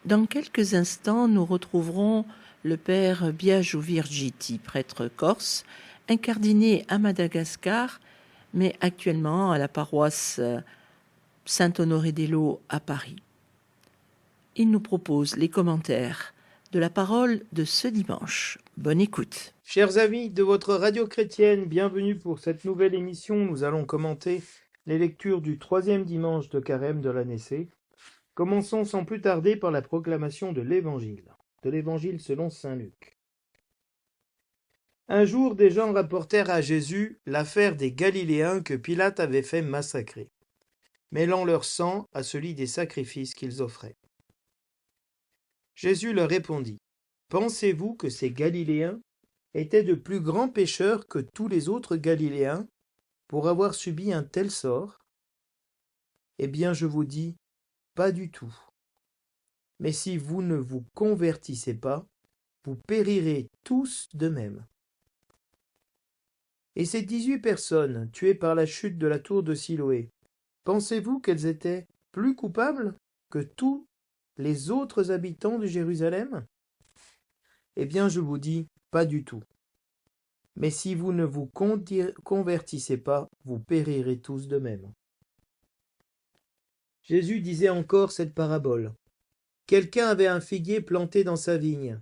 Dans quelques instants, nous retrouverons le père Biagio Virgiti, prêtre corse, incardiné à Madagascar, mais actuellement à la paroisse Saint-Honoré-des-Laux à Paris. Il nous propose les commentaires de la parole de ce dimanche. Bonne écoute. Chers amis de votre radio chrétienne, bienvenue pour cette nouvelle émission. Nous allons commenter les lectures du 3e dimanche de Carême de l'année C. Commençons sans plus tarder par la proclamation de l'Évangile selon saint Luc. Un jour, des gens rapportèrent à Jésus l'affaire des Galiléens que Pilate avait fait massacrer, mêlant leur sang à celui des sacrifices qu'ils offraient. Jésus leur répondit : « Pensez-vous que ces Galiléens étaient de plus grands pécheurs que tous les autres Galiléens pour avoir subi un tel sort ? Eh bien, je vous dis, pas du tout. Mais si vous ne vous convertissez pas, vous périrez tous de même. » Et ces 18 personnes tuées par la chute de la tour de Siloé, pensez-vous qu'elles étaient plus coupables que tous les autres habitants de Jérusalem ? Eh bien, je vous dis, pas du tout. Mais si vous ne vous convertissez pas, vous périrez tous de même. Jésus disait encore cette parabole. Quelqu'un avait un figuier planté dans sa vigne.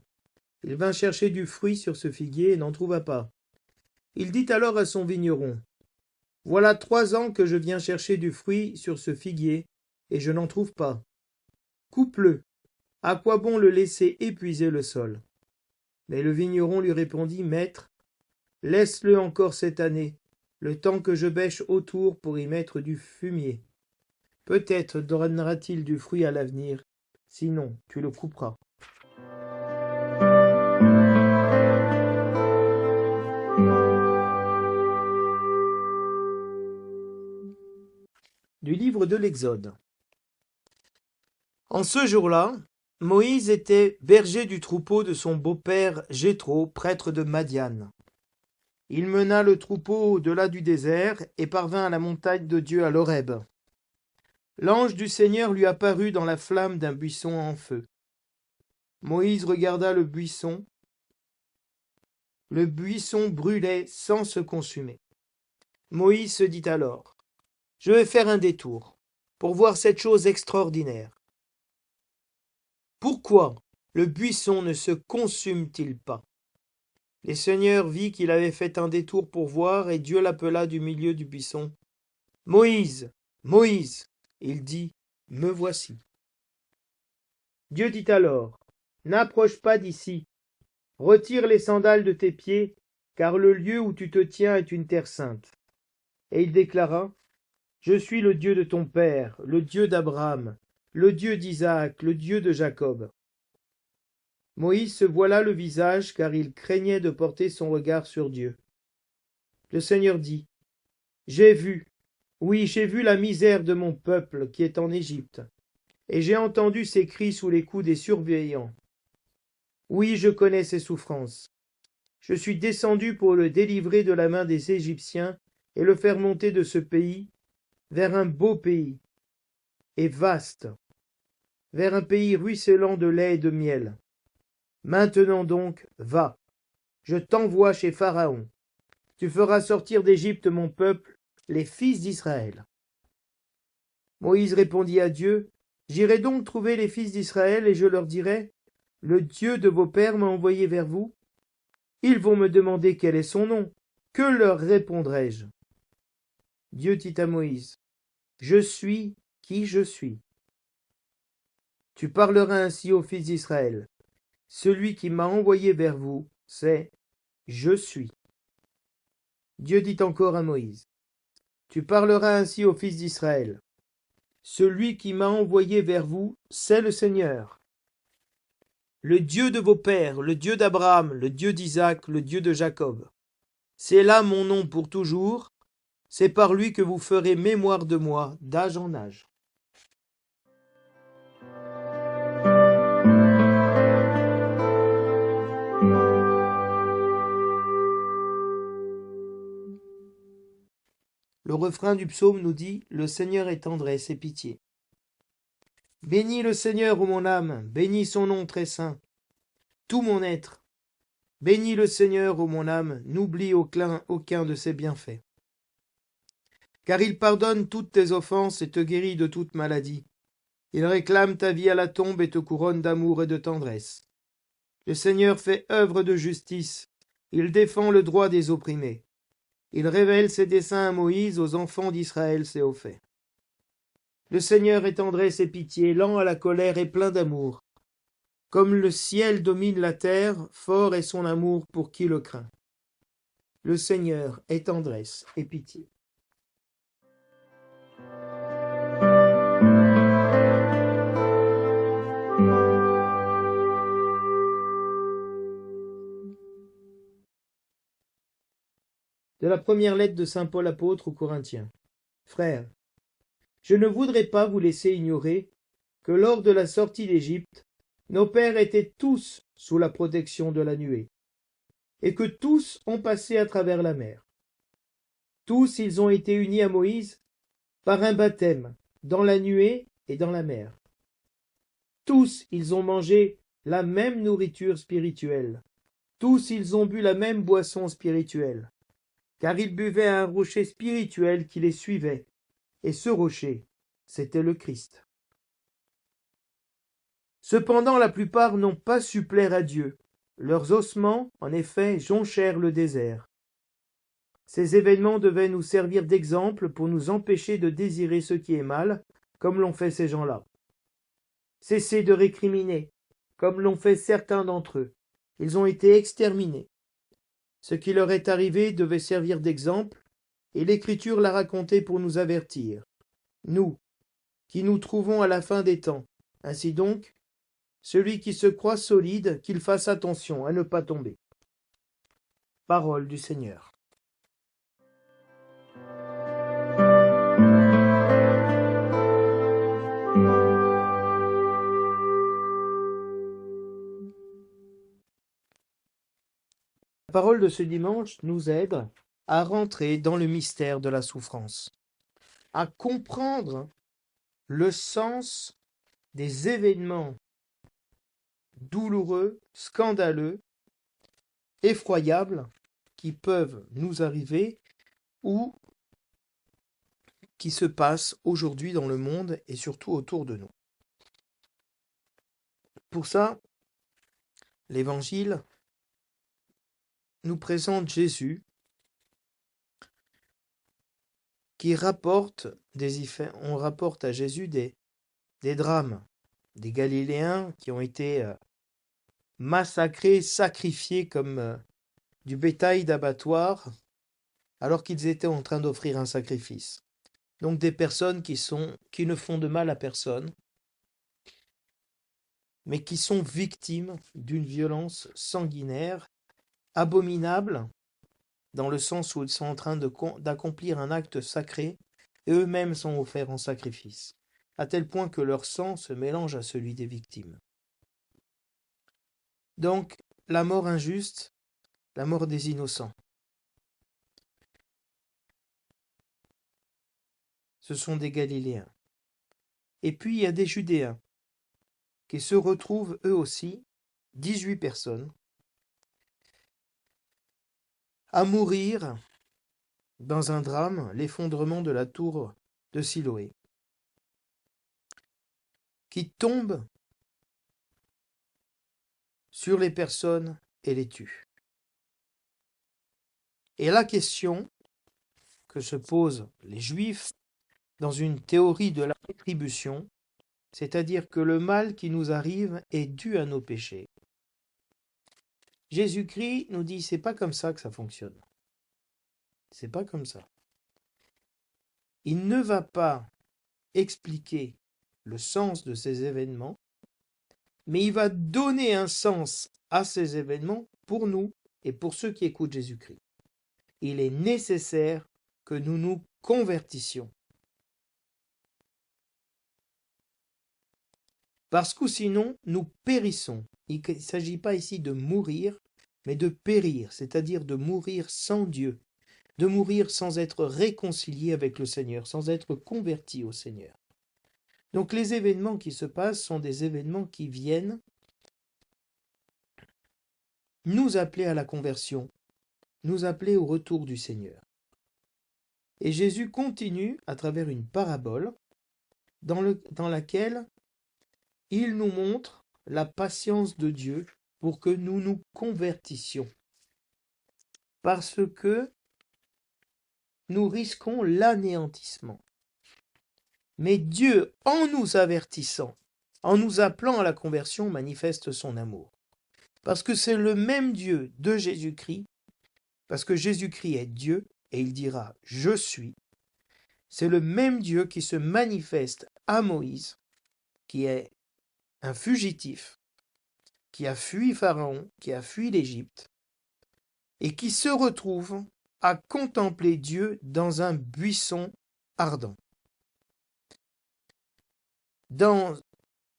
Il vint chercher du fruit sur ce figuier et n'en trouva pas. Il dit alors à son vigneron : « Voilà 3 ans que je viens chercher du fruit sur ce figuier, et je n'en trouve pas. Coupe-le. À quoi bon le laisser épuiser le sol ? » Mais le vigneron lui répondit : « Maître, laisse-le encore cette année, le temps que je bêche autour pour y mettre du fumier. Peut-être donnera-t-il du fruit à l'avenir, sinon tu le couperas. » Du livre de l'Exode. En ce jour-là, Moïse était berger du troupeau de son beau-père Jéthro, prêtre de Madian. Il mena le troupeau au-delà du désert et parvint à la montagne de Dieu à l'Horeb. L'ange du Seigneur lui apparut dans la flamme d'un buisson en feu. Moïse regarda le buisson. Le buisson brûlait sans se consumer. Moïse se dit alors : « Je vais faire un détour pour voir cette chose extraordinaire. Pourquoi le buisson ne se consume-t-il pas ? » Le Seigneur vit qu'il avait fait un détour pour voir, et Dieu l'appela du milieu du buisson. « Moïse, Moïse !» Il dit : « Me voici. » Dieu dit alors : « N'approche pas d'ici. Retire les sandales de tes pieds, car le lieu où tu te tiens est une terre sainte. » Et il déclara : « Je suis le Dieu de ton père, le Dieu d'Abraham, le Dieu d'Isaac, le Dieu de Jacob. » Moïse se voila le visage, car il craignait de porter son regard sur Dieu. Le Seigneur dit : « J'ai vu, oui, j'ai vu la misère de mon peuple qui est en Égypte, et j'ai entendu ses cris sous les coups des surveillants. Oui, je connais ses souffrances. Je suis descendu pour le délivrer de la main des Égyptiens et le faire monter de ce pays vers un beau pays et vaste, vers un pays ruisselant de lait et de miel. Maintenant donc, va, je t'envoie chez Pharaon. Tu feras sortir d'Égypte mon peuple, les fils d'Israël. » Moïse répondit à Dieu : « J'irai donc trouver les fils d'Israël et je leur dirai : le Dieu de vos pères m'a envoyé vers vous. Ils vont me demander quel est son nom. Que leur répondrai-je ? » Dieu dit à Moïse : « Je suis qui je suis. Tu parleras ainsi aux fils d'Israël. Celui qui m'a envoyé vers vous, c'est Je suis. » Dieu dit encore à Moïse : « Tu parleras ainsi aux fils d'Israël. Celui qui m'a envoyé vers vous, c'est le Seigneur, le Dieu de vos pères, le Dieu d'Abraham, le Dieu d'Isaac, le Dieu de Jacob. C'est là mon nom pour toujours. C'est par lui que vous ferez mémoire de moi d'âge en âge. » Le refrain du psaume nous dit : « Le Seigneur est tendresse et pitié. » Bénis le Seigneur, ô mon âme, bénis son nom très saint. Tout mon être, bénis le Seigneur, ô mon âme, n'oublie aucun de ses bienfaits. Car il pardonne toutes tes offenses et te guérit de toute maladie. Il réclame ta vie à la tombe et te couronne d'amour et de tendresse. Le Seigneur fait œuvre de justice, il défend le droit des opprimés. Il révèle ses desseins à Moïse, aux enfants d'Israël ses hauts faits. Le Seigneur est tendresse et pitié, lent à la colère et plein d'amour. Comme le ciel domine la terre, fort est son amour pour qui le craint. Le Seigneur est tendresse et pitié. De la première lettre de saint Paul apôtre aux Corinthiens. Frères, je ne voudrais pas vous laisser ignorer que lors de la sortie d'Égypte, nos pères étaient tous sous la protection de la nuée, et que tous ont passé à travers la mer. Tous ils ont été unis à Moïse par un baptême, dans la nuée et dans la mer. Tous ils ont mangé la même nourriture spirituelle. Tous ils ont bu la même boisson spirituelle. Car ils buvaient à un rocher spirituel qui les suivait, et ce rocher, c'était le Christ. Cependant, la plupart n'ont pas su plaire à Dieu. Leurs ossements, en effet, jonchèrent le désert. Ces événements devaient nous servir d'exemple pour nous empêcher de désirer ce qui est mal, comme l'ont fait ces gens-là. Cessez de récriminer, comme l'ont fait certains d'entre eux. Ils ont été exterminés. Ce qui leur est arrivé devait servir d'exemple, et l'Écriture l'a raconté pour nous avertir. Nous, qui nous trouvons à la fin des temps. Ainsi donc, celui qui se croit solide, qu'il fasse attention à ne pas tomber. Parole du Seigneur. La parole de ce dimanche nous aide à rentrer dans le mystère de la souffrance, à comprendre le sens des événements douloureux, scandaleux, effroyables qui peuvent nous arriver ou qui se passent aujourd'hui dans le monde et surtout autour de nous. Pour ça, l'Évangile nous présente Jésus qui rapporte on rapporte à Jésus des drames, des Galiléens qui ont été massacrés, sacrifiés comme du bétail d'abattoir alors qu'ils étaient en train d'offrir un sacrifice. Donc des personnes qui ne font de mal à personne, mais qui sont victimes d'une violence sanguinaire, abominable, dans le sens où ils sont en train d'accomplir un acte sacré, et eux-mêmes sont offerts en sacrifice, à tel point que leur sang se mélange à celui des victimes. Donc, la mort injuste, la mort des innocents. Ce sont des Galiléens. Et puis, il y a des Judéens, qui se retrouvent eux aussi, 18 personnes, à mourir dans un drame, l'effondrement de la tour de Siloé, qui tombe sur les personnes et les tue. Et la question que se posent les Juifs dans une théorie de la rétribution, c'est-à-dire que le mal qui nous arrive est dû à nos péchés. Jésus-Christ nous dit, c'est pas comme ça que ça fonctionne. C'est pas comme ça. Il ne va pas expliquer le sens de ces événements, mais il va donner un sens à ces événements pour nous et pour ceux qui écoutent Jésus-Christ. Il est nécessaire que nous nous convertissions. Parce que sinon, nous périssons. Il ne s'agit pas ici de mourir, mais de périr, c'est-à-dire de mourir sans Dieu, de mourir sans être réconcilié avec le Seigneur, sans être converti au Seigneur. Donc les événements qui se passent sont des événements qui viennent nous appeler à la conversion, nous appeler au retour du Seigneur. Et Jésus continue à travers une parabole dans laquelle il nous montre la patience de Dieu pour que nous nous convertissions. Parce que nous risquons l'anéantissement. Mais Dieu, en nous avertissant, en nous appelant à la conversion, manifeste son amour. Parce que c'est le même Dieu de Jésus-Christ, parce que Jésus-Christ est Dieu, et il dira « Je suis ». C'est le même Dieu qui se manifeste à Moïse, qui est un fugitif, qui a fui Pharaon, qui a fui l'Égypte, et qui se retrouve à contempler Dieu dans un buisson ardent. Dans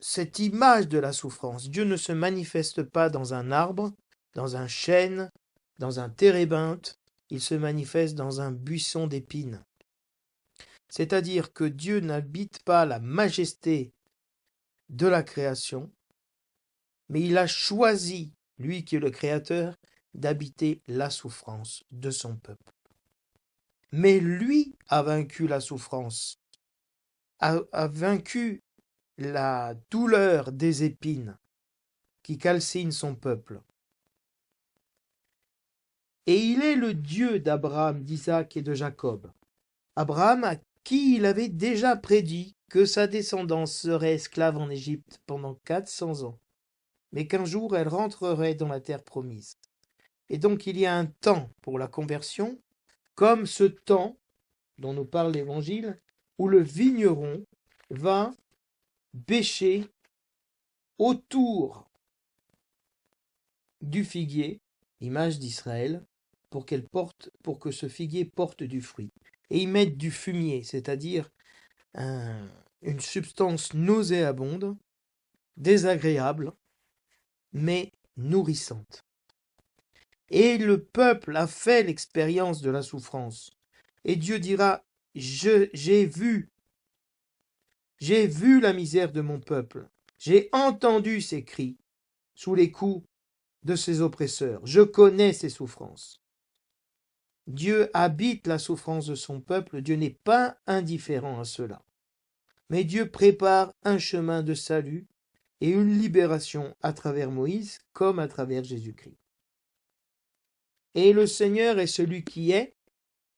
cette image de la souffrance, Dieu ne se manifeste pas dans un arbre, dans un chêne, dans un térébinthe, il se manifeste dans un buisson d'épines. C'est-à-dire que Dieu n'habite pas la majesté de la création, mais il a choisi, lui qui est le Créateur, d'habiter la souffrance de son peuple. Mais lui a vaincu la souffrance, a vaincu la douleur des épines qui calcinent son peuple. Et il est le Dieu d'Abraham, d'Isaac et de Jacob. Abraham à qui il avait déjà prédit que sa descendance serait esclave en Égypte pendant 400 ans, mais qu'un jour elle rentrerait dans la terre promise. Et donc il y a un temps pour la conversion, comme ce temps dont nous parle l'Évangile, où le vigneron va bêcher autour du figuier, image d'Israël, pour que ce figuier porte du fruit. Et ils mettent du fumier, c'est-à-dire une substance nauséabonde, désagréable, mais nourrissante. Et le peuple a fait l'expérience de la souffrance. Et Dieu dira, j'ai vu la misère de mon peuple, j'ai entendu ses cris sous les coups de ses oppresseurs, je connais ses souffrances. Dieu habite la souffrance de son peuple, Dieu n'est pas indifférent à cela. Mais Dieu prépare un chemin de salut et une libération à travers Moïse comme à travers Jésus-Christ. Et le Seigneur est celui qui est,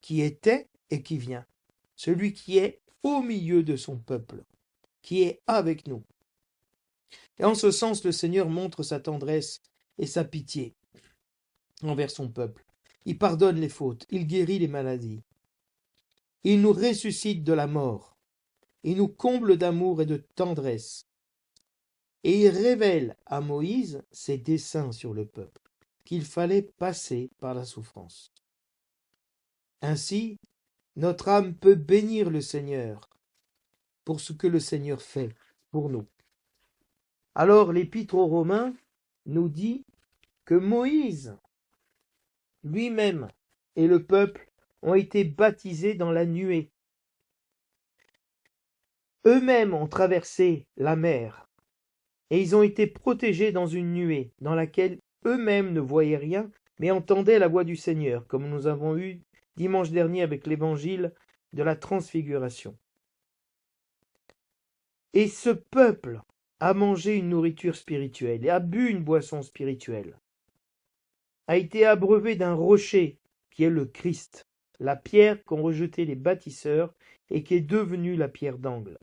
qui était et qui vient. Celui qui est au milieu de son peuple, qui est avec nous. Et en ce sens, le Seigneur montre sa tendresse et sa pitié envers son peuple. Il pardonne les fautes, il guérit les maladies. Il nous ressuscite de la mort. Il nous comble d'amour et de tendresse. Et il révèle à Moïse ses desseins sur le peuple, qu'il fallait passer par la souffrance. Ainsi, notre âme peut bénir le Seigneur pour ce que le Seigneur fait pour nous. Alors l'Épître aux Romains nous dit que Moïse lui-même et le peuple ont été baptisés dans la nuée. Eux-mêmes ont traversé la mer et ils ont été protégés dans une nuée dans laquelle eux-mêmes ne voyaient rien mais entendaient la voix du Seigneur, comme nous avons eu dimanche dernier avec l'évangile de la transfiguration. Et ce peuple a mangé une nourriture spirituelle et a bu une boisson spirituelle, a été abreuvé d'un rocher qui est le Christ, la pierre qu'ont rejetée les bâtisseurs et qui est devenue la pierre d'angle.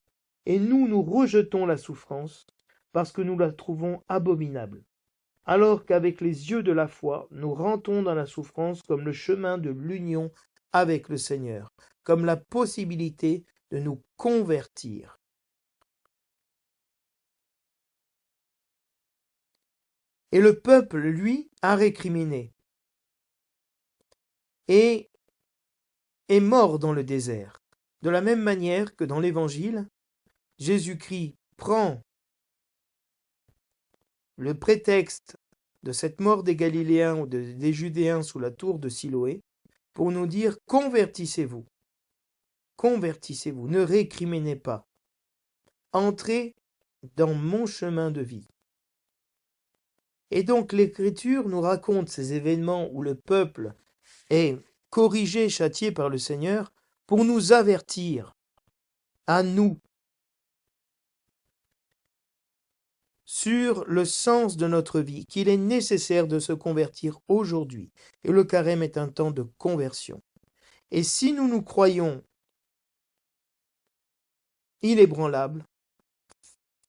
Et nous rejetons la souffrance parce que nous la trouvons abominable, alors qu'avec les yeux de la foi, nous rentrons dans la souffrance comme le chemin de l'union avec le Seigneur, comme la possibilité de nous convertir. Et le peuple, lui, a récriminé et est mort dans le désert. De la même manière que dans l'Évangile, Jésus-Christ prend le prétexte de cette mort des Galiléens ou des Judéens sous la tour de Siloé pour nous dire convertissez-vous, ne récriminez pas. entrez dans mon chemin de vie. Et donc l'Écriture nous raconte ces événements où le peuple est corrigé, châtié par le Seigneur pour nous avertir, à nous, sur le sens de notre vie, qu'il est nécessaire de se convertir aujourd'hui. Et le carême est un temps de conversion. Et si nous nous croyons inébranlables,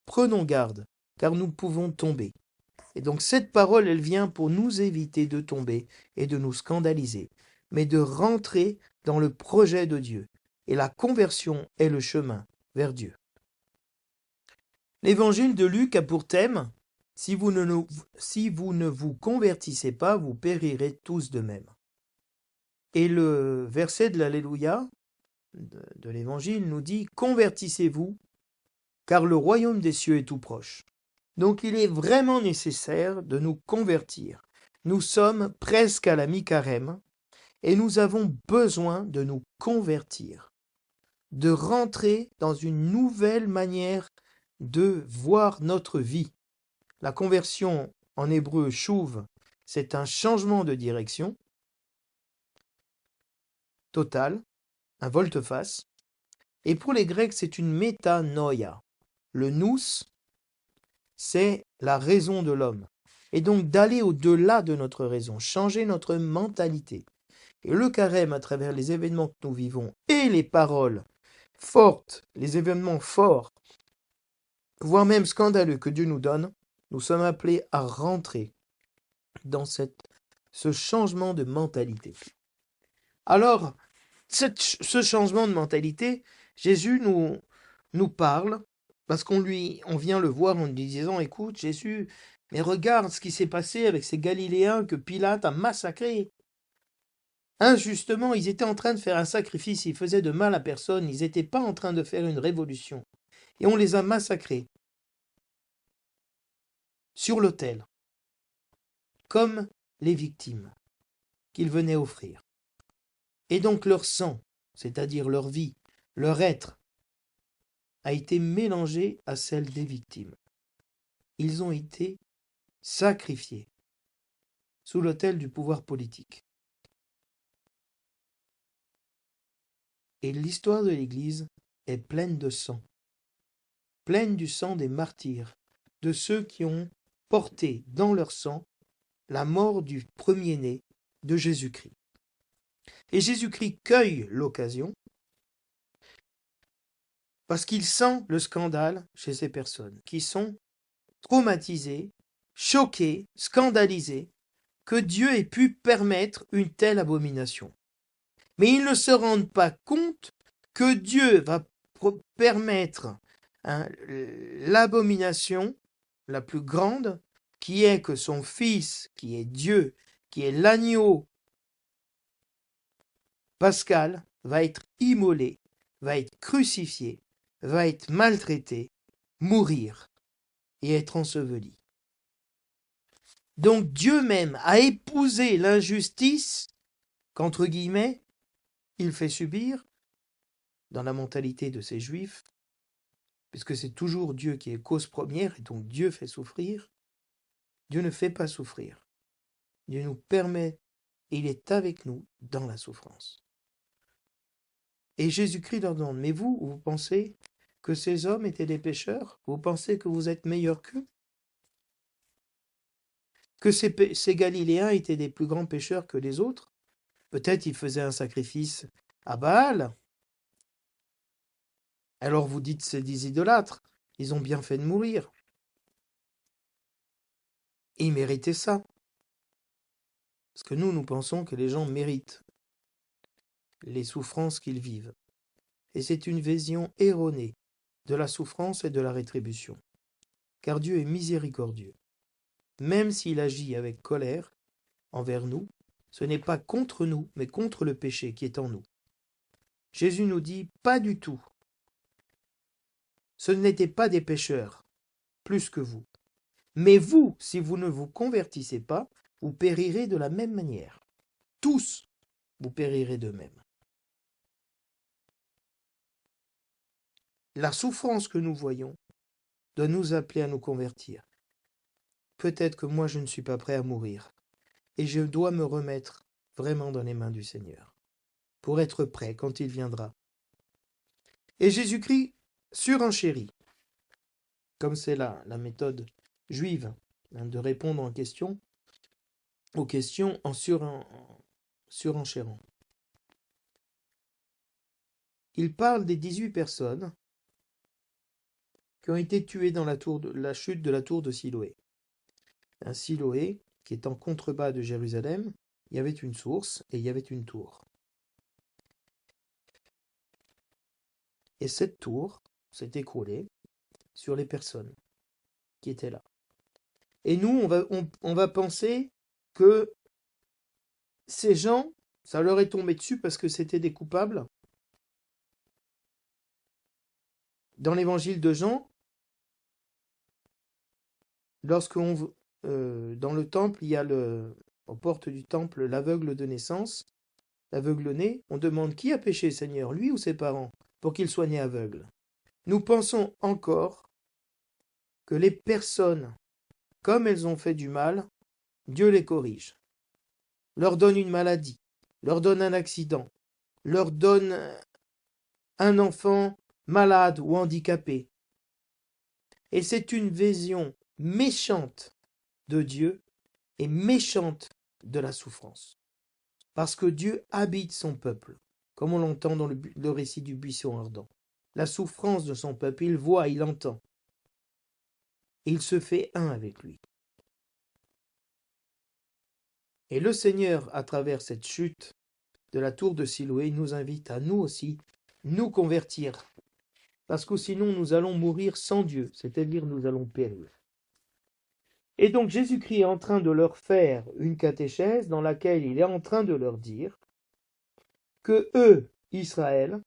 prenons garde, car nous pouvons tomber. Et donc cette parole, elle vient pour nous éviter de tomber et de nous scandaliser, mais de rentrer dans le projet de Dieu. Et la conversion est le chemin vers Dieu. L'évangile de Luc a pour thème « Si vous ne vous convertissez pas, vous périrez tous de même ». Et le verset de l'Alléluia de l'évangile nous dit « Convertissez-vous, car le royaume des cieux est tout proche ». Donc il est vraiment nécessaire de nous convertir. Nous sommes presque à la mi-carême et nous avons besoin de nous convertir, de rentrer dans une nouvelle manière de voir notre vie. La conversion en hébreu chouv, c'est un changement de direction total, un volte-face. Et pour les Grecs, c'est une métanoïa. Le nous, c'est la raison de l'homme. Et donc d'aller au-delà de notre raison, changer notre mentalité. Et le carême, à travers les événements que nous vivons et les paroles fortes, les événements forts, voire même scandaleux que Dieu nous donne, nous sommes appelés à rentrer dans ce changement de mentalité. Alors, ce changement de mentalité, Jésus nous parle, parce on vient le voir en lui disant, écoute Jésus, mais regarde ce qui s'est passé avec ces Galiléens que Pilate a massacrés. Injustement, ils étaient en train de faire un sacrifice, ils faisaient de mal à personne, ils n'étaient pas en train de faire une révolution. Et on les a massacrés sur l'autel, comme les victimes qu'ils venaient offrir. Et donc leur sang, c'est-à-dire leur vie, leur être, a été mélangé à celle des victimes. Ils ont été sacrifiés sous l'autel du pouvoir politique. Et l'histoire de l'Église est pleine de sang, pleine du sang des martyrs, de ceux qui ont porté dans leur sang la mort du premier-né de Jésus-Christ. Et Jésus-Christ cueille l'occasion parce qu'il sent le scandale chez ces personnes qui sont traumatisées, choquées, scandalisées, que Dieu ait pu permettre une telle abomination. Mais ils ne se rendent pas compte que Dieu va permettre l'abomination la plus grande, qui est que son Fils, qui est Dieu, qui est l'agneau pascal, va être immolé, va être crucifié, va être maltraité, mourir et être enseveli. Donc Dieu même a épousé l'injustice qu'entre guillemets, il fait subir dans la mentalité de ces Juifs, puisque c'est toujours Dieu qui est cause première, et donc Dieu fait souffrir. Dieu ne fait pas souffrir. Dieu nous permet, et il est avec nous dans la souffrance. Et Jésus-Christ leur demande, mais vous pensez que ces hommes étaient des pécheurs? Vous pensez que vous êtes meilleurs qu'eux? Que ces Galiléens étaient des plus grands pécheurs que les autres? Peut-être ils faisaient un sacrifice à Baal. Alors vous dites c'est des idolâtres. Ils ont bien fait de mourir. Et ils méritaient ça. Parce que nous pensons que les gens méritent les souffrances qu'ils vivent. Et c'est une vision erronée de la souffrance et de la rétribution. Car Dieu est miséricordieux. Même s'il agit avec colère envers nous, ce n'est pas contre nous, mais contre le péché qui est en nous. Jésus nous dit, pas du tout. Ce n'étaient pas des pécheurs, plus que vous. Mais vous, si vous ne vous convertissez pas, vous périrez de la même manière. Tous, vous périrez de même. la souffrance que nous voyons doit nous appeler à nous convertir. Peut-être que moi je ne suis pas prêt à mourir et je dois me remettre vraiment dans les mains du Seigneur pour être prêt quand il viendra. Et Jésus-Christ surenchérit, comme c'est la méthode juive de répondre aux questions en surenchérant. Il parle des 18 personnes qui ont été tuées dans la chute de la tour de Siloé. Un Siloé qui est en contrebas de Jérusalem, il y avait une source et il y avait une tour. Et cette tour s'est écroulée sur les personnes qui étaient là. Et nous, on va penser que ces gens, ça leur est tombé dessus parce que c'était des coupables. Dans l'évangile de Jean, dans le temple, il y a aux portes du temple l'aveugle de naissance, l'aveugle-né. On demande qui a péché, Seigneur, lui ou ses parents, pour qu'il soit né aveugle. Nous pensons encore que les personnes, comme elles ont fait du mal, Dieu les corrige, leur donne une maladie, leur donne un accident, leur donne un enfant malade ou handicapé. Et c'est une vision méchante de Dieu et méchante de la souffrance. Parce que Dieu habite son peuple, comme on l'entend dans le récit du buisson ardent. La souffrance de son peuple, il voit, il entend. Et il se fait un avec lui. Et le Seigneur, à travers cette chute de la tour de Siloé, nous invite à nous aussi nous convertir. Parce que sinon nous allons mourir sans Dieu, c'est-à-dire nous allons périr. Et donc Jésus-Christ est en train de leur faire une catéchèse dans laquelle il est en train de leur dire que eux, Israël,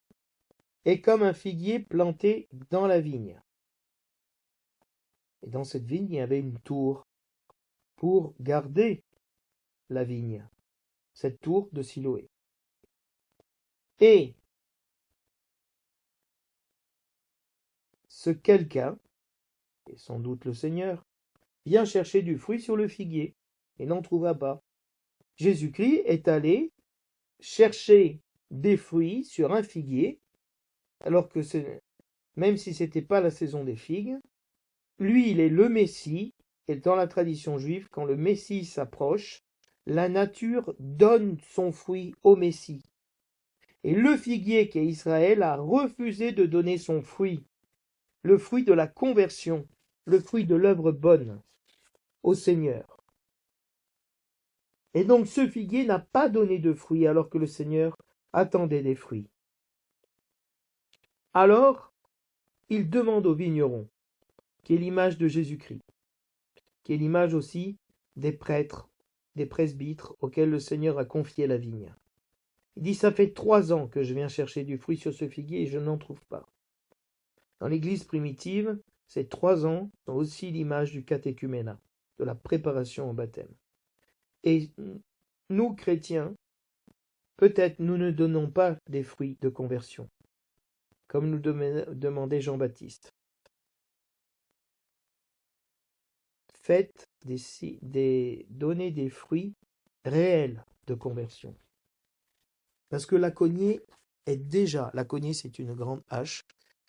est comme un figuier planté dans la vigne. Et dans cette vigne, il y avait une tour pour garder la vigne, cette tour de Siloé. Et ce quelqu'un, et sans doute le Seigneur, vient chercher du fruit sur le figuier et n'en trouva pas. Jésus-Christ est allé chercher des fruits sur un figuier, alors que même si ce n'était pas la saison des figues, lui, il est le Messie, et dans la tradition juive, quand le Messie s'approche, la nature donne son fruit au Messie. Et le figuier qui est Israël a refusé de donner son fruit, le fruit de la conversion, le fruit de l'œuvre bonne au Seigneur. Et donc ce figuier n'a pas donné de fruits alors que le Seigneur attendait des fruits. Alors, il demande au vigneron, qui est l'image de Jésus-Christ, qui est l'image aussi des prêtres, des presbytres auxquels le Seigneur a confié la vigne. Il dit, ça fait 3 ans que je viens chercher du fruit sur ce figuier et je n'en trouve pas. Dans l'Église primitive, ces 3 ans sont aussi l'image du catéchuménat, de la préparation au baptême. Et nous, chrétiens, peut-être nous ne donnons pas des fruits de conversion, comme nous demandait Jean-Baptiste. Faites donnez des fruits réels de conversion. Parce que la cognée c'est une grande hache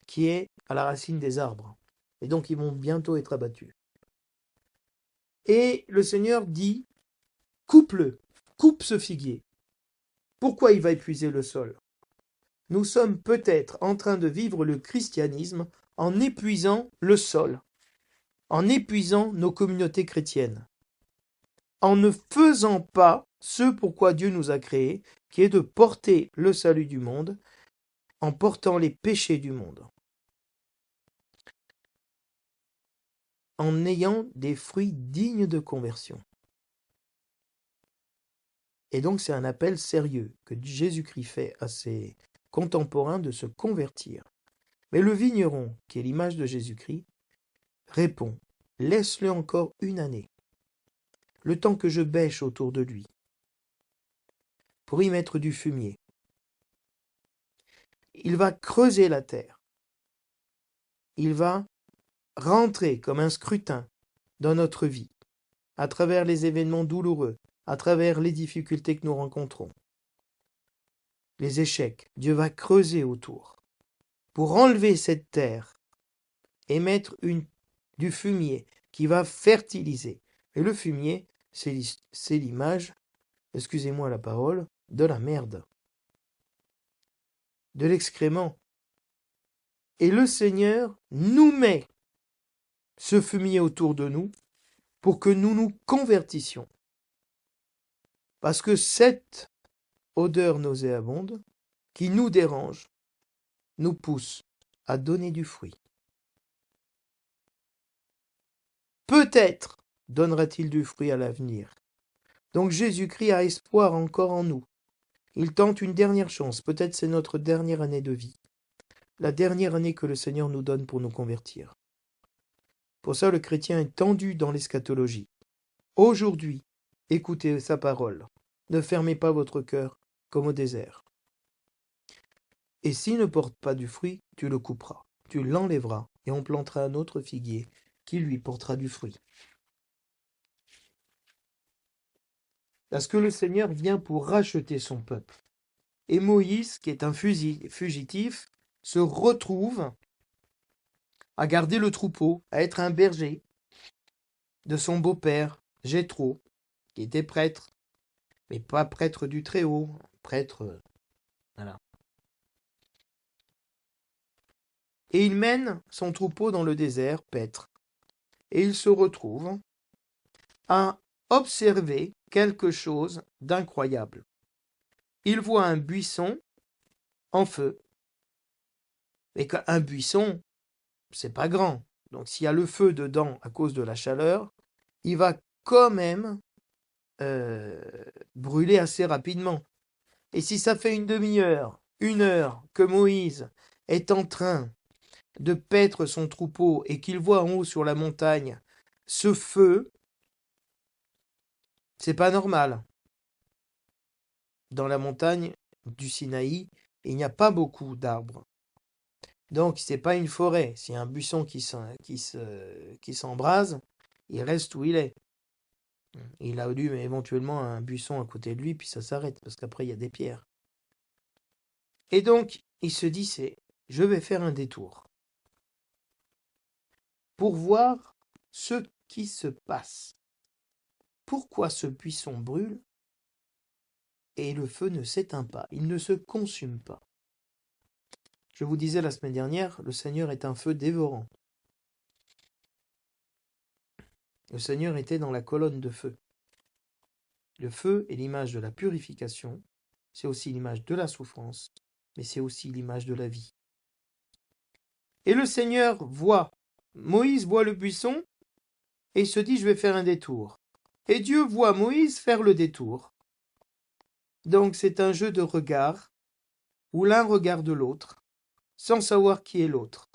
qui est à la racine des arbres. Et donc ils vont bientôt être abattus. Et le Seigneur dit, coupe-le, coupe ce figuier. Pourquoi il va épuiser le sol? Nous sommes peut-être en train de vivre le christianisme en épuisant le sol, en épuisant nos communautés chrétiennes, en ne faisant pas ce pourquoi Dieu nous a créés, qui est de porter le salut du monde, en portant les péchés du monde, en ayant des fruits dignes de conversion. Et donc c'est un appel sérieux que Jésus-Christ fait à ses contemporains de se convertir. Mais le vigneron, qui est l'image de Jésus-Christ, répond, laisse-le encore 1 année, le temps que je bêche autour de lui, pour y mettre du fumier. Il va creuser la terre, il va rentrer comme un scrutin dans notre vie, à travers les événements douloureux, à travers les difficultés que nous rencontrons, les échecs. Dieu va creuser autour pour enlever cette terre et mettre du fumier qui va fertiliser. Et le fumier, c'est l'image, excusez-moi la parole, de la merde, de l'excrément. Et le Seigneur nous met ce fumier autour de nous pour que nous nous convertissions. Parce que cette odeur nauséabonde qui nous dérange nous pousse à donner du fruit. Peut-être donnera-t-il du fruit à l'avenir. Donc Jésus-Christ a espoir encore en nous. Il tente une dernière chance, peut-être c'est notre dernière année de vie, la dernière année que le Seigneur nous donne pour nous convertir. Pour ça, le chrétien est tendu dans l'eschatologie. Aujourd'hui, écoutez sa parole. Ne fermez pas votre cœur comme au désert. Et s'il ne porte pas du fruit, tu le couperas, tu l'enlèveras, et on plantera un autre figuier qui lui portera du fruit. Parce que le Seigneur vient pour racheter son peuple. Et Moïse, qui est un fugitif, se retrouve à garder le troupeau, à être un berger de son beau-père, Jéthro, qui était prêtre, mais pas prêtre du Très-Haut, prêtre, voilà. Et il mène son troupeau dans le désert, paître, et il se retrouve à observer quelque chose d'incroyable. Il voit un buisson en feu, et qu'un buisson, c'est pas grand. Donc s'il y a le feu dedans à cause de la chaleur, il va quand même brûler assez rapidement. Et si ça fait une demi-heure, une heure que Moïse est en train de paître son troupeau et qu'il voit en haut sur la montagne ce feu, c'est pas normal. Dans la montagne du Sinaï, il n'y a pas beaucoup d'arbres. Donc c'est pas une forêt. S'il y a un buisson qui s'embrase, il reste où il est. Il a eu éventuellement un buisson à côté de lui, puis ça s'arrête, parce qu'après il y a des pierres. Et donc, il se dit, je vais faire un détour pour voir ce qui se passe. Pourquoi ce buisson brûle et le feu ne s'éteint pas, il ne se consume pas. Je vous disais la semaine dernière, le Seigneur est un feu dévorant. Le Seigneur était dans la colonne de feu. Le feu est l'image de la purification, c'est aussi l'image de la souffrance, mais c'est aussi l'image de la vie. Et le Seigneur Moïse voit le buisson, et il se dit, je vais faire un détour. Et Dieu voit Moïse faire le détour. Donc c'est un jeu de regard, où l'un regarde l'autre, sans savoir qui est l'autre.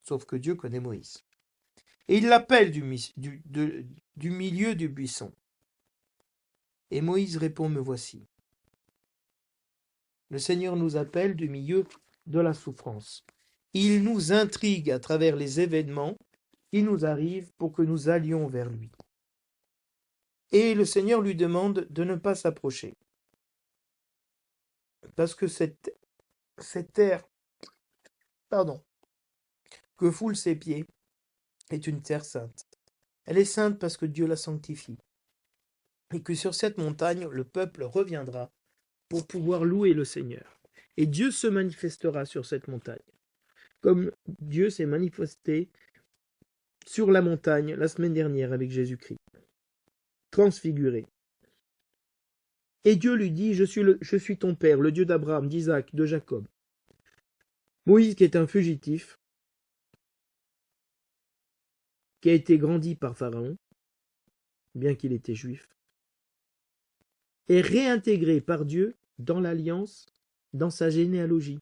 Sauf que Dieu connaît Moïse. Et il l'appelle du milieu du buisson. Et Moïse répond, me voici. Le Seigneur nous appelle du milieu de la souffrance. Il nous intrigue à travers les événements qui nous arrivent pour que nous allions vers lui. Et le Seigneur lui demande de ne pas s'approcher. Parce que cette terre, que foulent ses pieds, est une terre sainte. Elle est sainte parce que Dieu la sanctifie. Et que sur cette montagne, le peuple reviendra pour pouvoir louer le Seigneur. Et Dieu se manifestera sur cette montagne. Comme Dieu s'est manifesté sur la montagne la semaine dernière avec Jésus-Christ. Transfiguré. Et Dieu lui dit, je suis ton père, le Dieu d'Abraham, d'Isaac, de Jacob. Moïse, qui est un fugitif, qui a été grandi par Pharaon, bien qu'il était juif, est réintégré par Dieu dans l'alliance, dans sa généalogie.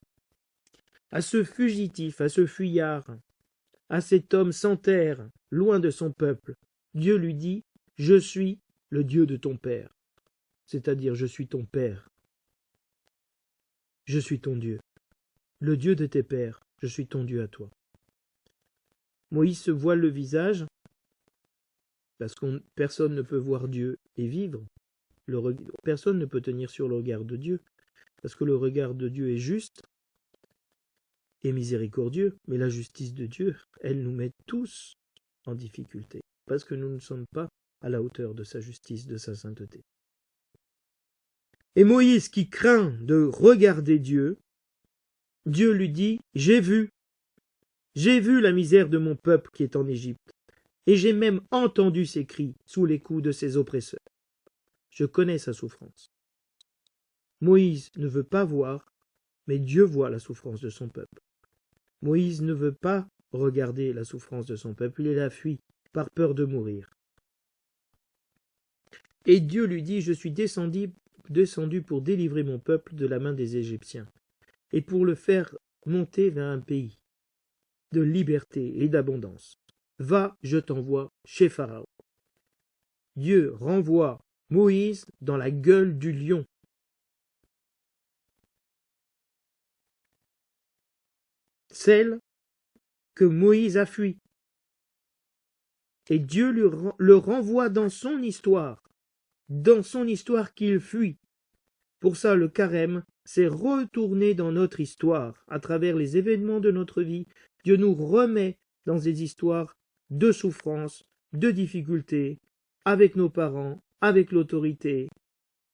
À ce fugitif, à ce fuyard, à cet homme sans terre, loin de son peuple, Dieu lui dit, je suis le Dieu de ton père, c'est-à-dire je suis ton père. Je suis ton Dieu. Le Dieu de tes pères, je suis ton Dieu à toi. Moïse se voile le visage, parce que personne ne peut voir Dieu et vivre. Personne ne peut tenir sur le regard de Dieu, parce que le regard de Dieu est juste et miséricordieux, mais la justice de Dieu, elle nous met tous en difficulté, parce que nous ne sommes pas à la hauteur de sa justice, de sa sainteté. Et Moïse, qui craint de regarder Dieu, Dieu lui dit, j'ai vu la misère de mon peuple qui est en Égypte, et j'ai même entendu ses cris sous les coups de ses oppresseurs. Je connais sa souffrance. Moïse ne veut pas voir, mais Dieu voit la souffrance de son peuple. Moïse ne veut pas regarder la souffrance de son peuple, il la fuit par peur de mourir. Et Dieu lui dit, je suis descendu pour délivrer mon peuple de la main des Égyptiens, et pour le faire monter vers un pays de liberté et d'abondance. Va, je t'envoie chez Pharaon. Dieu renvoie Moïse dans la gueule du lion. Celle que Moïse a fui. Et Dieu le renvoie dans son histoire qu'il fuit. Pour ça, le carême, c'est retourner dans notre histoire, à travers les événements de notre vie. Dieu nous remet dans des histoires de souffrance, de difficultés, avec nos parents, avec l'autorité,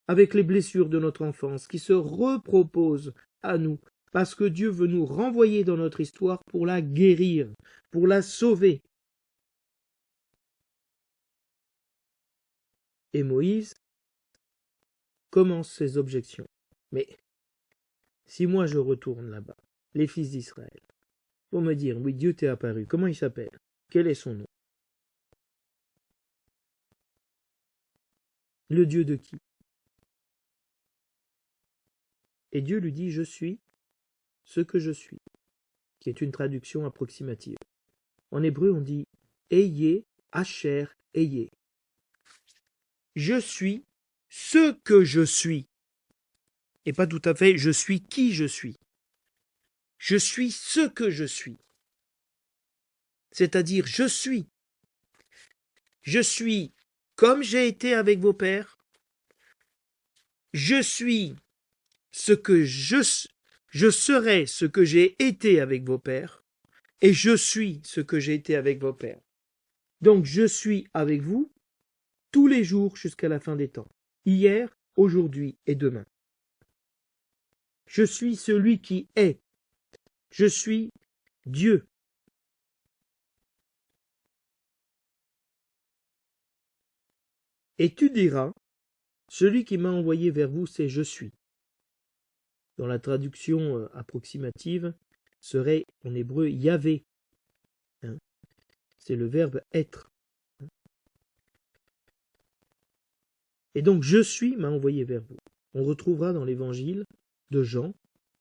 avec les blessures de notre enfance, qui se reproposent à nous, parce que Dieu veut nous renvoyer dans notre histoire pour la guérir, pour la sauver. Et Moïse commence ses objections. Mais si moi je retourne là-bas, les fils d'Israël vont me dire, oui, Dieu t'est apparu, comment il s'appelle? Quel est son nom? Le Dieu de qui? Et Dieu lui dit, je suis ce que je suis, qui est une traduction approximative. En hébreu, on dit Ayez, Asher, Ayez. Je suis ce que je suis. Et pas tout à fait je suis qui je suis. Je suis ce que je suis. C'est-à-dire je suis. Je suis comme j'ai été avec vos pères. Je suis ce que je serai ce que j'ai été avec vos pères. Et je suis ce que j'ai été avec vos pères. Donc je suis avec vous tous les jours jusqu'à la fin des temps. Hier, aujourd'hui et demain. Je suis celui qui est. Je suis Dieu. Et tu diras, celui qui m'a envoyé vers vous, c'est je suis. Dans la traduction approximative, serait en hébreu Yahvé. C'est le verbe être. Et donc je suis m'a envoyé vers vous. On retrouvera dans l'évangile de Jean,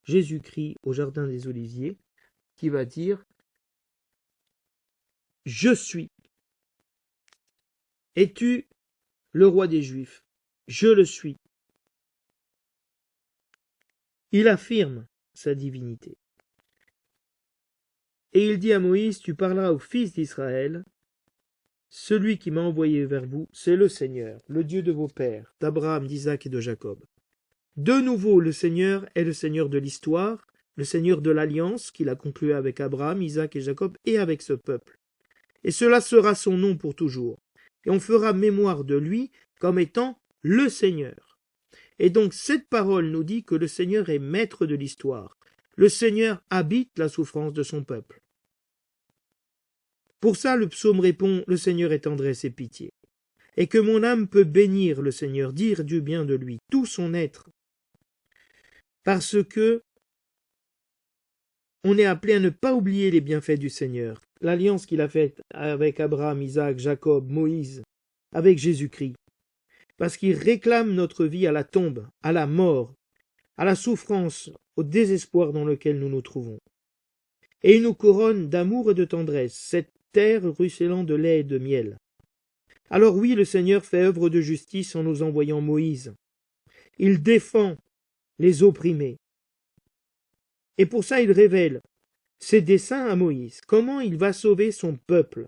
Jésus-Christ au jardin des Oliviers, qui va dire je suis. Es-tu le roi des Juifs? Je le suis. Il affirme sa divinité. Et il dit à Moïse, tu parleras aux fils d'Israël, celui qui m'a envoyé vers vous, c'est le Seigneur, le Dieu de vos pères, d'Abraham, d'Isaac et de Jacob. De nouveau, le Seigneur est le Seigneur de l'histoire, le Seigneur de l'alliance qu'il a conclue avec Abraham, Isaac et Jacob et avec ce peuple. Et cela sera son nom pour toujours. Et on fera mémoire de lui comme étant le Seigneur. Et donc cette parole nous dit que le Seigneur est maître de l'histoire. Le Seigneur habite la souffrance de son peuple. Pour ça, le psaume répond, le Seigneur est tendresse et pitié. Et que mon âme peut bénir le Seigneur, dire du bien de lui, tout son être. Parce que on est appelé à ne pas oublier les bienfaits du Seigneur, l'alliance qu'il a faite avec Abraham, Isaac, Jacob, Moïse, avec Jésus-Christ. Parce qu'il réclame notre vie à la tombe, à la mort, à la souffrance, au désespoir dans lequel nous nous trouvons. Et il nous couronne d'amour et de tendresse, cette terre ruisselant de lait et de miel. Alors oui, le Seigneur fait œuvre de justice en nous envoyant Moïse. Il défend les opprimés. Et pour ça, il révèle ses desseins à Moïse, comment il va sauver son peuple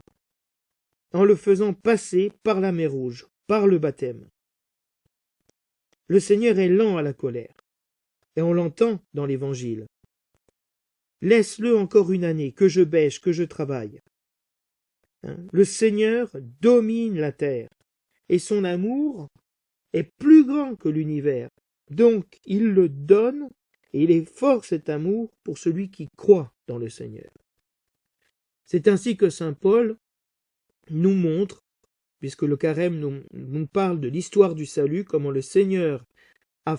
en le faisant passer par la mer Rouge, par le baptême. Le Seigneur est lent à la colère, et on l'entend dans l'Évangile. Laisse-le encore une année, que je bêche, que je travaille. Le Seigneur domine la terre, et son amour est plus grand que l'univers. Donc il le donne, et il est fort cet amour pour celui qui croit dans le Seigneur. C'est ainsi que saint Paul nous montre, puisque le carême nous parle de l'histoire du salut, comment le Seigneur a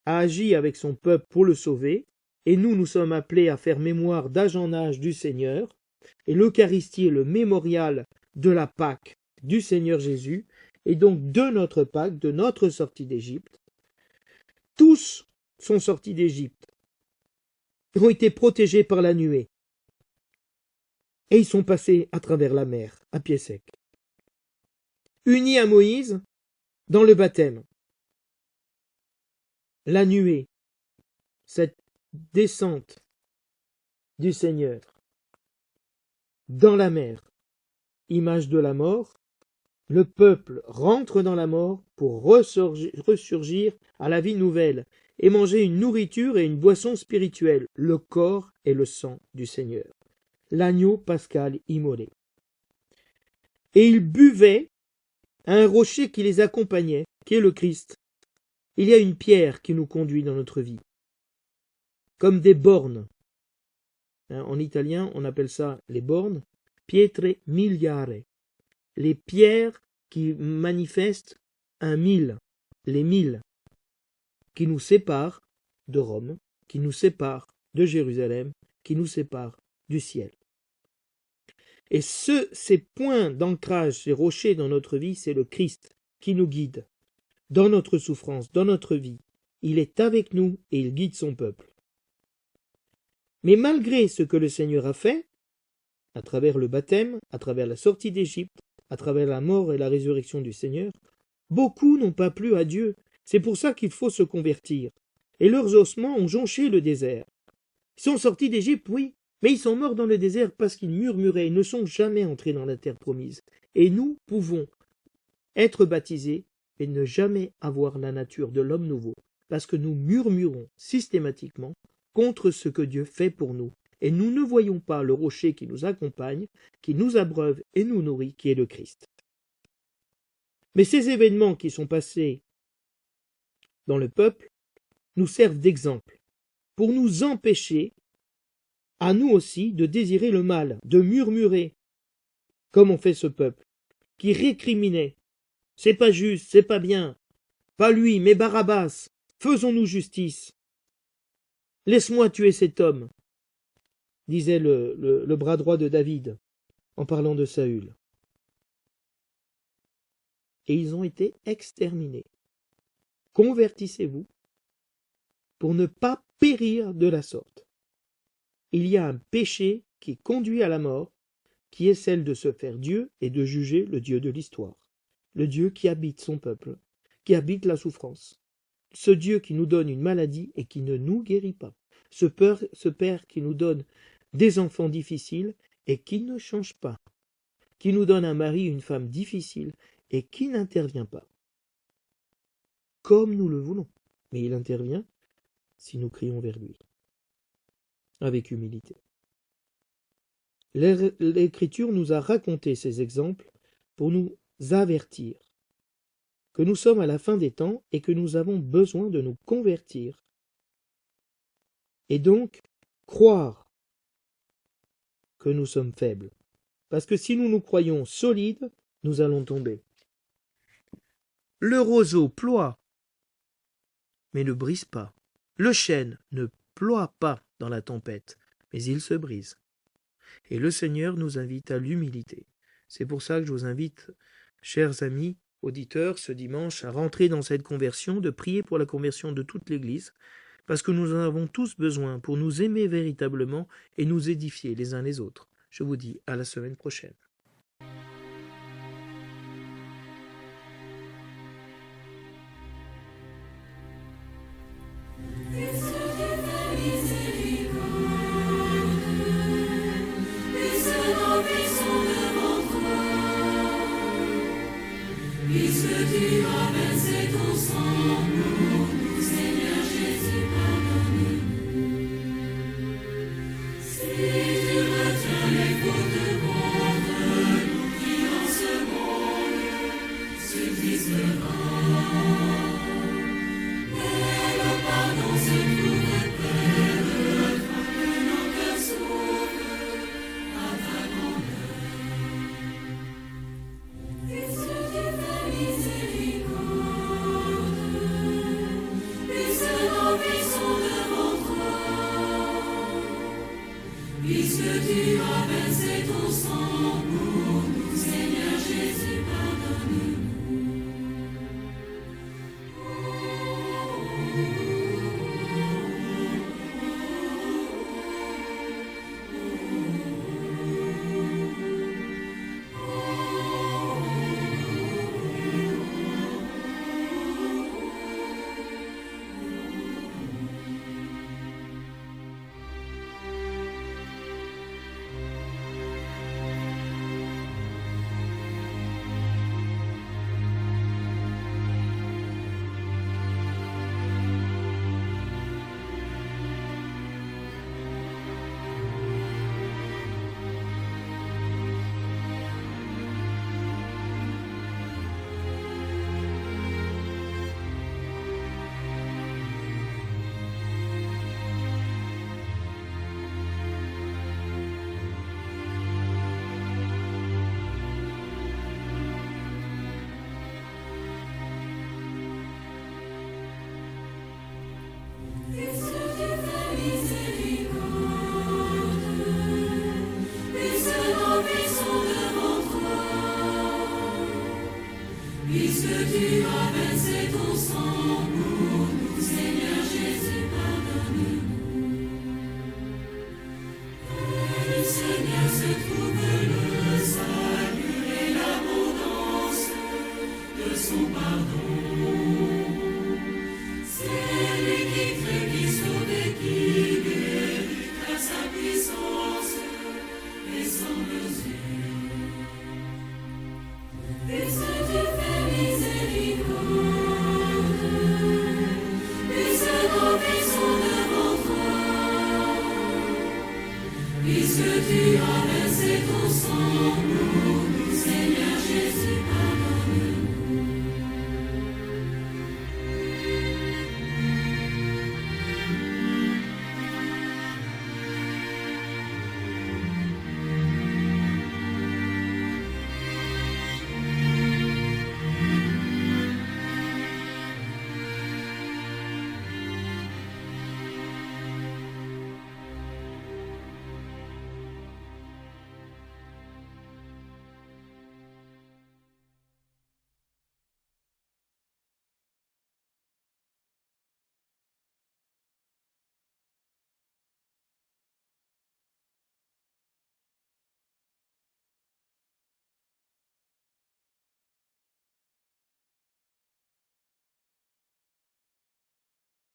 agi avec son peuple pour le sauver, et nous sommes appelés à faire mémoire d'âge en âge du Seigneur, et l'Eucharistie est le mémorial de la Pâque du Seigneur Jésus, et donc de notre Pâque, de notre sortie d'Égypte. Tous sont sortis d'Égypte, ont été protégés par la nuée, et ils sont passés à travers la mer, à pied sec. Unis à Moïse dans le baptême. La nuée, cette descente du Seigneur dans la mer, image de la mort, le peuple rentre dans la mort pour ressurgir à la vie nouvelle et manger une nourriture et une boisson spirituelle, le corps et le sang du Seigneur, l'agneau pascal immolé. Et ils buvaient à un rocher qui les accompagnait, qui est le Christ. Il y a une pierre qui nous conduit dans notre vie, comme des bornes. En italien, on appelle ça les bornes, pietre miliare, les pierres qui manifestent un mille, les milles, qui nous séparent de Rome, qui nous séparent de Jérusalem, qui nous séparent du ciel. Et ces points d'ancrage, ces rochers dans notre vie, c'est le Christ qui nous guide dans notre souffrance, dans notre vie. Il est avec nous et il guide son peuple. Mais malgré ce que le Seigneur a fait, à travers le baptême, à travers la sortie d'Égypte, à travers la mort et la résurrection du Seigneur, beaucoup n'ont pas plu à Dieu. C'est pour ça qu'il faut se convertir. Et leurs ossements ont jonché le désert. Ils sont sortis d'Égypte, oui, mais ils sont morts dans le désert parce qu'ils murmuraient, ils ne sont jamais entrés dans la terre promise. Et nous pouvons être baptisés et ne jamais avoir la nature de l'homme nouveau, parce que nous murmurons systématiquement contre ce que Dieu fait pour nous, et nous ne voyons pas le rocher qui nous accompagne, qui nous abreuve et nous nourrit, qui est le Christ. Mais ces événements qui sont passés dans le peuple nous servent d'exemple, pour nous empêcher, à nous aussi, de désirer le mal, de murmurer, comme on fait ce peuple, qui récriminait. C'est pas juste, c'est pas bien. Pas lui, mais Barabbas. Faisons-nous justice. Laisse-moi tuer cet homme, disait le bras droit de David, en parlant de Saül. Et ils ont été exterminés. Convertissez-vous pour ne pas périr de la sorte. Il y a un péché qui conduit à la mort, qui est celle de se faire Dieu et de juger le Dieu de l'histoire. Le Dieu qui habite son peuple, qui habite la souffrance. Ce Dieu qui nous donne une maladie et qui ne nous guérit pas. Ce Père qui nous donne des enfants difficiles et qui ne change pas. Qui nous donne un mari, une femme difficile et qui n'intervient pas. Comme nous le voulons. Mais il intervient si nous crions vers lui. Avec humilité. L'Écriture nous a raconté ces exemples pour nous avertir que nous sommes à la fin des temps et que nous avons besoin de nous convertir. Et donc, croire que nous sommes faibles. Parce que si nous nous croyons solides, nous allons tomber. Le roseau ploie, mais ne brise pas. Le chêne ne ploie pas dans la tempête, mais il se brise. Et le Seigneur nous invite à l'humilité. C'est pour ça que je vous invite, chers amis, auditeurs, ce dimanche, à rentrer dans cette conversion, de prier pour la conversion de toute l'Église, parce que nous en avons tous besoin pour nous aimer véritablement et nous édifier les uns les autres. Je vous dis à la semaine prochaine. puisque tu as versé ton sang pour nous, Seigneur Jésus, pardonne-nous. Puisque tu as versé ton sang pour nous, Seigneur Jésus, pardonne-nous. Et du Seigneur se trouve le salut et l'abondance de son pardon. C'est lui qui crée, qui sauve et qui guérit, car sa puissance est sans mesure. Puisque tu fais miséricorde, puisque nos vies sont devant toi, puisque tu as versé ton sang pour nous, Seigneur Jésus, pardonne-nous.